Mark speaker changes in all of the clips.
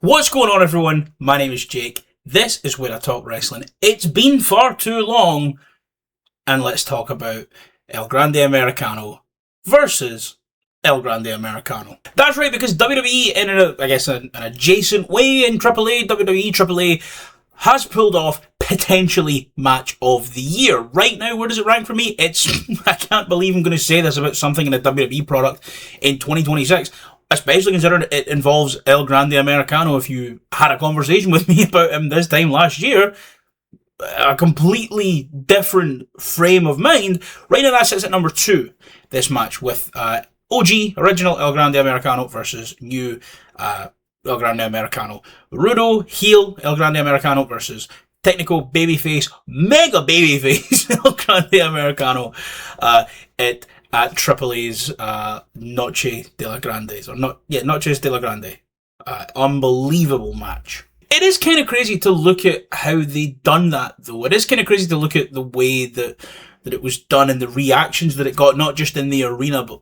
Speaker 1: What's going on, everyone? My name is Jake. This is where I talk wrestling. It's been far too long, and let's talk about El Grande Americano versus El Grande Americano. That's right, because WWE, in an adjacent way in AAA, WWE AAA has pulled off potentially match of the year. Right now, where does it rank for me? I can't believe I'm going to say this about something in a WWE product in 2026. Especially considering it involves El Grande Americano. If you had a conversation with me about him this time last year, a completely different frame of mind. Right now that sits at number 2, this match, with OG, original El Grande Americano versus new El Grande Americano. Rudo, heel El Grande Americano versus technical babyface, mega babyface El Grande Americano at AAA's Noche de la Grandes, Noches de la Grande. Unbelievable match. It is kind of crazy to look at how they done that, though. It is kind of crazy to look at the way that it was done and the reactions that it got, not just in the arena, but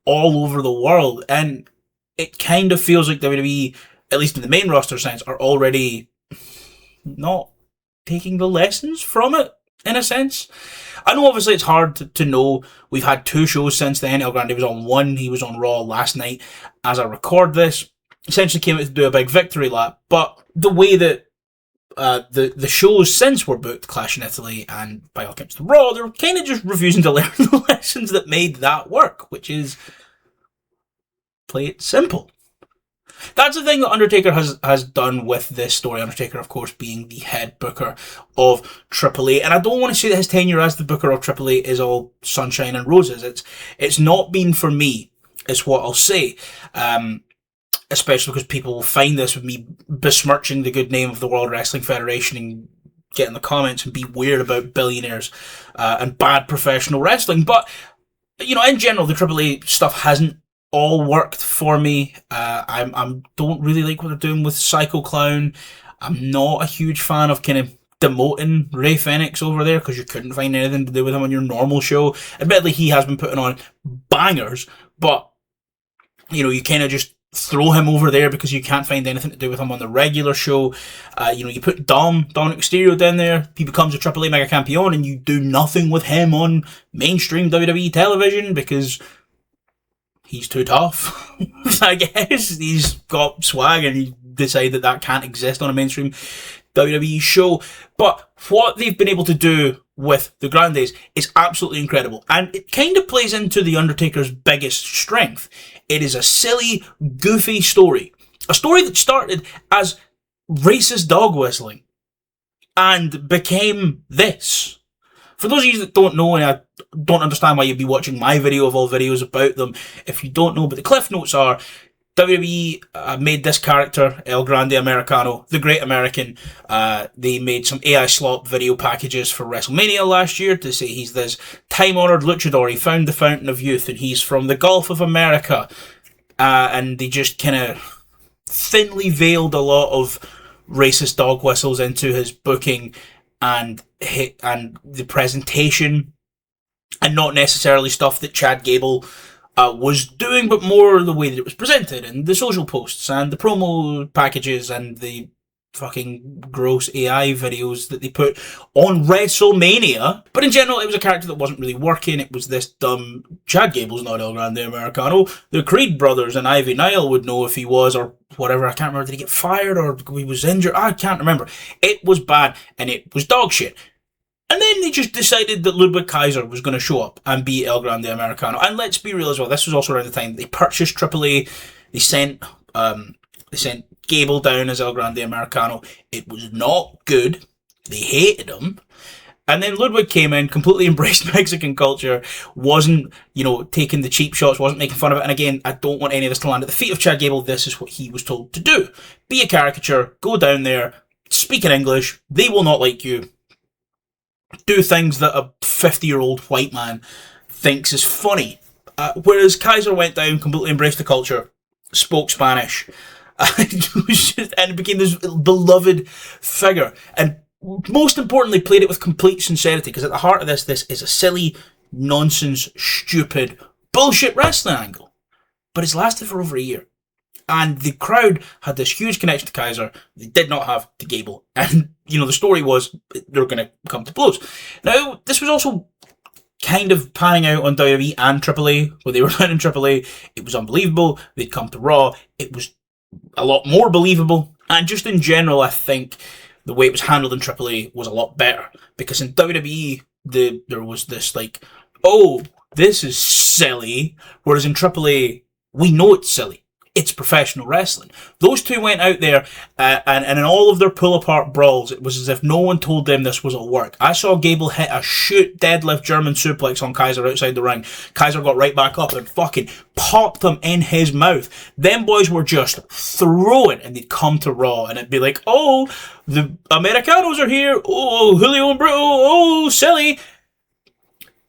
Speaker 1: all over the world. And it kind of feels like WWE, at least in the main roster sense, are already not taking the lessons from it, in a sense. I know obviously it's hard to know. We've had 2 shows since then. El Grande was on 1. He was on Raw last night as I record this. Essentially came out to do a big victory lap. But the way that the shows since were booked, Clash in Italy and by all accounts to Raw, they're kind of just refusing to learn the lessons that made that work, which is play it simple. That's the thing that Undertaker has done with this story. Undertaker, of course, being the head booker of AAA. And I don't want to say that his tenure as the booker of AAA is all sunshine and roses. It's not been for me, is what I'll say. Especially because people will find this with me besmirching the good name of the World Wrestling Federation and get in the comments and be weird about billionaires and bad professional wrestling. But, in general, the AAA stuff hasn't all worked for me. I don't really like what they're doing with Psycho Clown. I'm not a huge fan of kind of demoting Ray Fenix over there, because you couldn't find anything to do with him on your normal show. Admittedly, he has been putting on bangers, but you kind of just throw him over there because you can't find anything to do with him on the regular show. You put Dominic Mysterio down there, he becomes a AAA Mega Campeon, and you do nothing with him on mainstream WWE television because he's too tough. I guess he's got swag, and you decide that can't exist on a mainstream WWE show. But what they've been able to do with the Grandes is absolutely incredible, and it kind of plays into the Undertaker's biggest strength. It is a silly, goofy story. A story that started as racist dog whistling and became this. For those of you that don't know, and I don't understand why you'd be watching my video of all videos about them if you don't know, but the cliff notes are WWE made this character, El Grande Americano, the Great American. They made some AI slop video packages for WrestleMania last year to say he's this time-honoured luchador. He found the fountain of youth, and he's from the Gulf of America. And they just kind of thinly veiled a lot of racist dog whistles into his booking and the presentation, and not necessarily stuff that Chad Gable was doing, but more the way that it was presented, and the social posts, and the promo packages, and the fucking gross AI videos that they put on WrestleMania. But in general, it was a character that wasn't really working. It was this dumb, Chad Gable's not El Grande Americano. The Creed brothers and Ivy Nile would know if he was, or whatever. I can't remember, did he get fired, or he was injured? I can't remember. It was bad, and it was dog shit. And then they just decided that Ludwig Kaiser was going to show up and be El Grande Americano. And let's be real as well, this was also around the time they purchased AAA. They sent Gable down as El Grande Americano. It was not good. They hated him. And then Ludwig came in, completely embraced Mexican culture, wasn't, taking the cheap shots, wasn't making fun of it. And again, I don't want any of this to land at the feet of Chad Gable. This is what he was told to do. Be a caricature, go down there, speak in English, they will not like you. Do things that a 50-year-old white man thinks is funny. Whereas Kaiser went down, completely embraced the culture, spoke Spanish, and became this beloved figure. And most importantly, played it with complete sincerity, because at the heart of this is a silly, nonsense, stupid, bullshit wrestling angle. But it's lasted for over a year. And the crowd had this huge connection to Kaiser. They did not have to Gable. And, the story was they were going to come to blows. Now, this was also kind of panning out on WWE and AAA. When they were down in AAA, it was unbelievable. They'd come to Raw. It was a lot more believable. And just in general, I think the way it was handled in AAA was a lot better. Because in WWE, there was this oh, this is silly. Whereas in AAA, we know it's silly. It's professional wrestling. Those two went out there, and in all of their pull-apart brawls, it was as if no one told them this was a work. I saw Gable hit a shoot deadlift German suplex on Kaiser outside the ring. Kaiser got right back up and fucking popped him in his mouth. Them boys were just throwing, and they'd come to Raw, and it'd be like, oh, the Americanos are here. Oh, Julio and Bruto. Oh, silly.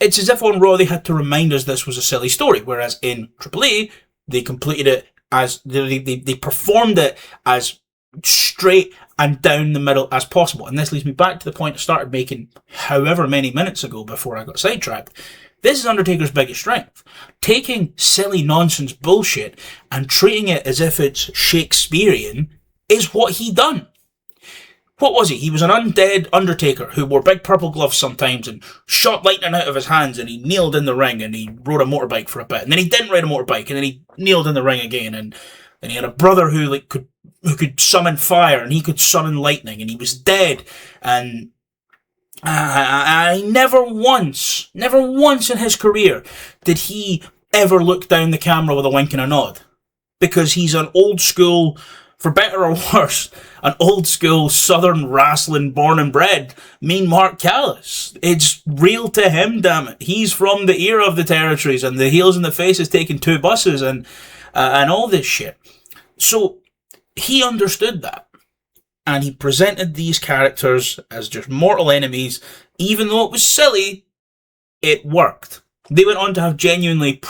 Speaker 1: It's as if on Raw they had to remind us this was a silly story, whereas in AAA, they completed it as they performed it as straight and down the middle as possible. And this leads me back to the point I started making however many minutes ago before I got sidetracked. This is Undertaker's biggest strength. Taking silly nonsense bullshit and treating it as if it's Shakespearean is what he done. What was he? He was an undead Undertaker who wore big purple gloves sometimes and shot lightning out of his hands, and he kneeled in the ring and he rode a motorbike for a bit, and then he didn't ride a motorbike, and then he kneeled in the ring again, and then he had a brother who could summon fire, and he could summon lightning, and he was dead, and I never once in his career did he ever look down the camera with a wink and a nod, because he's an old school, for better or worse, an old school southern wrestling born and bred, mean Mark Callis. It's real to him, damn it. He's from the era of the territories and the heels and the faces taking 2 buses and all this shit. So he understood that. And he presented these characters as just mortal enemies. Even though it was silly, it worked. They went on to have genuinely...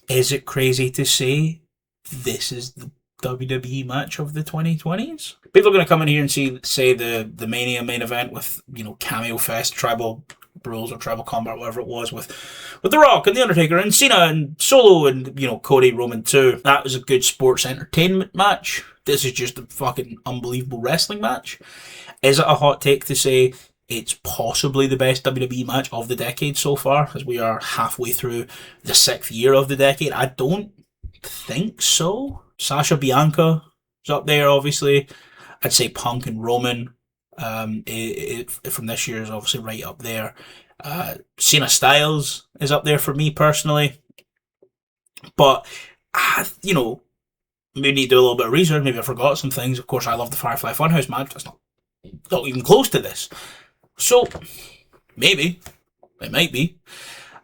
Speaker 1: Is it crazy to say this is the WWE match of the 2020s? People are going to come in here and say the Mania main event with, Cameo Fest, Tribal Rules or Tribal Combat, whatever it was, with The Rock and The Undertaker and Cena and Solo and, Cody, Roman too. That was a good sports entertainment match. This is just a fucking unbelievable wrestling match. Is it a hot take to say it's possibly the best WWE match of the decade so far, as we are halfway through the 6th year of the decade? I don't think so. Sasha Bianca is up there, obviously. I'd say Punk and Roman from this year is obviously right up there. Cena Styles is up there for me personally. But, we need to do a little bit of research. Maybe I forgot some things. Of course, I love the Firefly Funhouse match. That's not even close to this. So, maybe. It might be.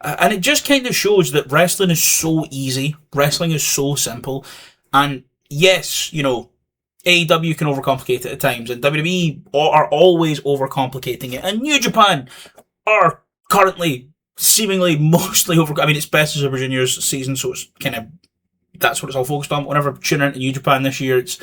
Speaker 1: And it just kind of shows that wrestling is so easy. Wrestling is so simple. And yes, AEW can overcomplicate it at times. And WWE are always overcomplicating it. And New Japan are currently seemingly mostly it's Best of Super Juniors season, so it's kind of, that's what it's all focused on. Whenever I tune into New Japan this year, it's,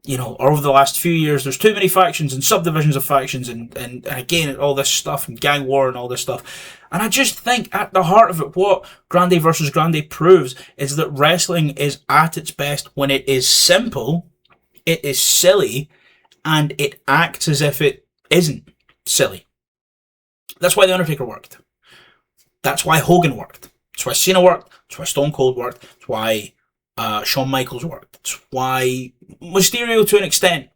Speaker 1: over the last few years, there's too many factions and subdivisions of factions and again, all this stuff and gang war and all this stuff. And I just think at the heart of it, what Grande versus Grande proves is that wrestling is at its best when it is simple, it is silly, and it acts as if it isn't silly. That's why The Undertaker worked. That's why Hogan worked. That's why Cena worked. That's why Stone Cold worked. That's why Shawn Michaels worked. That's why Mysterio, to an extent,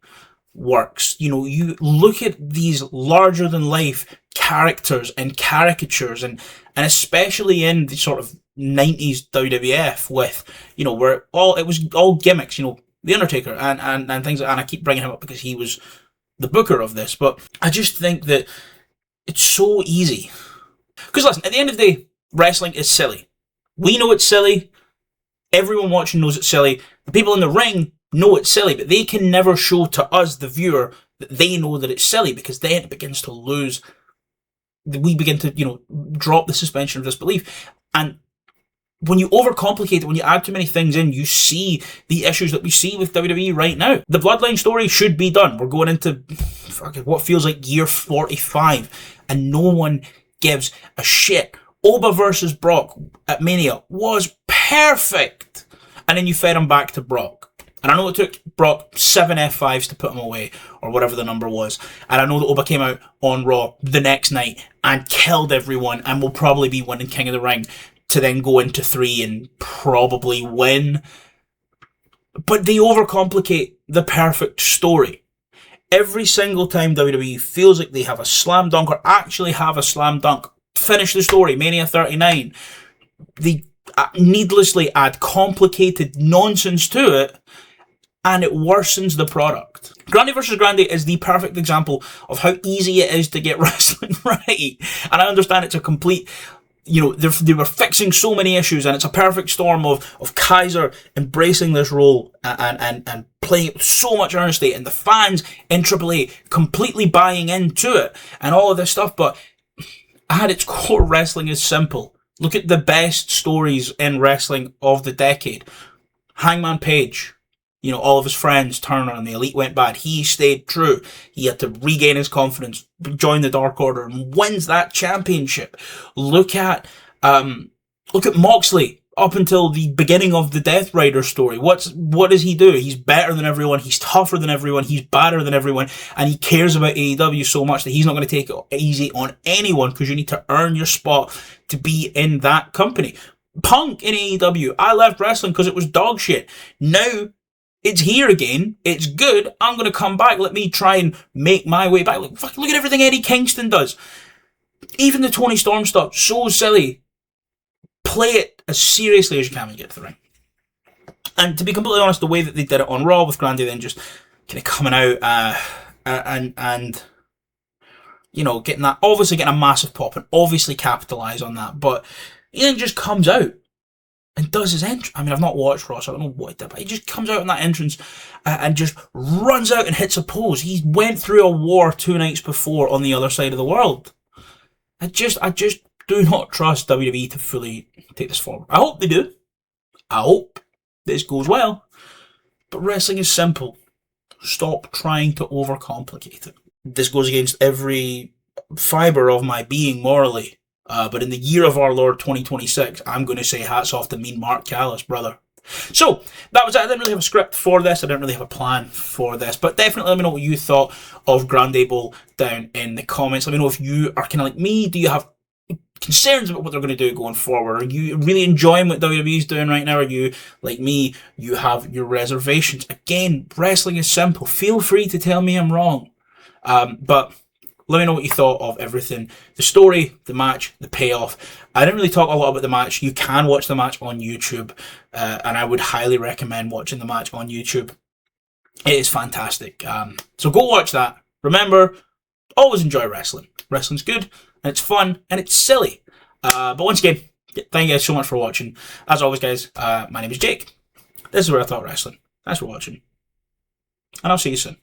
Speaker 1: works. You look at these larger than life characters and caricatures, and especially in the sort of 90s WWF with, where it was all gimmicks, The Undertaker and things, and I keep bringing him up because he was the booker of this, but I just think that it's so easy. Because listen, at the end of the day, wrestling is silly. We know it's silly. Everyone watching knows it's silly. The people in the ring know it's silly, but they can never show to us, the viewer, that they know that it's silly, because then it begins to lose. We begin to, drop the suspension of disbelief. And when you overcomplicate it, when you add too many things in, you see the issues that we see with WWE right now. The Bloodline story should be done. We're going into what feels like year 45, and no one gives a shit Oba versus Brock at Mania was perfect. And then you fed him back to Brock. And I know it took Brock 7 F5s to put him away, or whatever the number was. And I know that Oba came out on Raw the next night and killed everyone and will probably be winning King of the Ring to then go into 3 and probably win. But they overcomplicate the perfect story. Every single time WWE feels like they have a slam dunk or actually have a slam dunk, finish the story, Mania 39, they needlessly add complicated nonsense to it, and it worsens the product. Grande vs. Grande is the perfect example of how easy it is to get wrestling right. And I understand it's a complete, they were fixing so many issues, and it's a perfect storm of Kaiser embracing this role and playing it with so much earnestly, and the fans in AAA completely buying into it, and all of this stuff. But at its core, wrestling is simple. Look at the best stories in wrestling of the decade. Hangman Page. All of his friends turned on him. The Elite went bad. He stayed true. He had to regain his confidence, join the Dark Order, and wins that championship. Look at Moxley up until the beginning of the Death Rider story. What does he do? He's better than everyone. He's tougher than everyone. He's badder than everyone. And he cares about AEW so much that he's not going to take it easy on anyone, because you need to earn your spot to be in that company. Punk in AEW. I left wrestling because it was dog shit. Now, it's here again. It's good. I'm going to come back. Let me try and make my way back. Look at everything Eddie Kingston does. Even the Tony Storm stuff. So silly. Play it as seriously as you can when you get to the ring. And to be completely honest, the way that they did it on Raw with Grande then just kind of coming out and getting that, obviously getting a massive pop and obviously capitalise on that. But he then just comes out and does his entrance. I mean, I've not watched Raw, so I don't know what he did, but he just comes out in that entrance and just runs out and hits a pose. He went through a war 2 nights before on the other side of the world. I just do not trust WWE to fully take this forward. I hope they do. I hope this goes well. But wrestling is simple. Stop trying to overcomplicate it. This goes against every fibre of my being morally. But in the year of our Lord 2026, I'm going to say hats off to mean Mark Callis, brother. So, that was it. I didn't really have a script for this. I didn't really have a plan for this. But definitely let me know what you thought of Grande Bowl down in the comments. Let me know if you are kind of like me. Do you have concerns about what they're going to do going forward? Are you really enjoying what WWE is doing right now? Are you, like me, you have your reservations? Again, wrestling is simple. Feel free to tell me I'm wrong. But let me know what you thought of everything. The story, the match, the payoff. I didn't really talk a lot about the match. You can watch the match on YouTube, and I would highly recommend watching the match on YouTube. It is fantastic. So go watch that. Remember, always enjoy wrestling. Wrestling's good, and it's fun, and it's silly. But once again, thank you guys so much for watching. As always, guys, my name is Jake. This is Where I Talk Wrestling. Thanks for watching, and I'll see you soon.